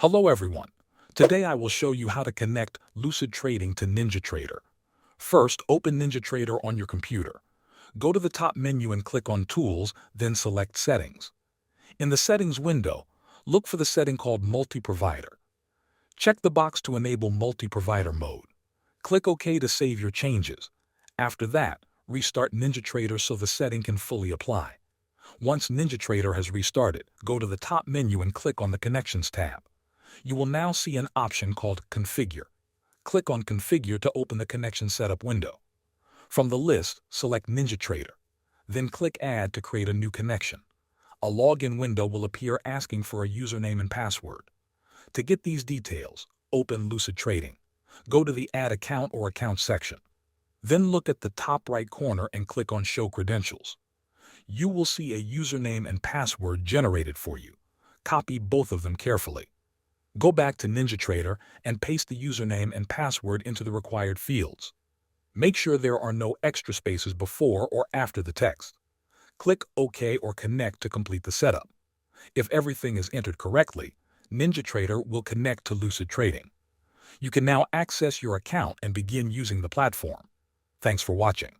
Hello everyone. Today I will show you how to connect Lucid Trading to NinjaTrader. First, open NinjaTrader on your computer. Go to the top menu and click on Tools, then select Settings. In the Settings window, look for the setting called Multi-Provider. Check the box to enable multi-provider mode. Click OK to save your changes. After that, restart NinjaTrader so the setting can fully apply. Once NinjaTrader has restarted, go to the top menu and click on the Connections tab. You will now see an option called Configure. Click on Configure to open the connection setup window. From the list, select NinjaTrader. Then click Add to create a new connection. A login window will appear asking for a username and password. To get these details, open Lucid Trading. Go to the Add Account or Account section. Then look at the top right corner and click on Show Credentials. You will see a username and password generated for you. Copy both of them carefully. Go back to NinjaTrader and paste the username and password into the required fields. Make sure there are no extra spaces before or after the text. Click OK or Connect to complete the setup. If everything is entered correctly, NinjaTrader will connect to Lucid Trading. You can now access your account and begin using the platform. Thanks for watching.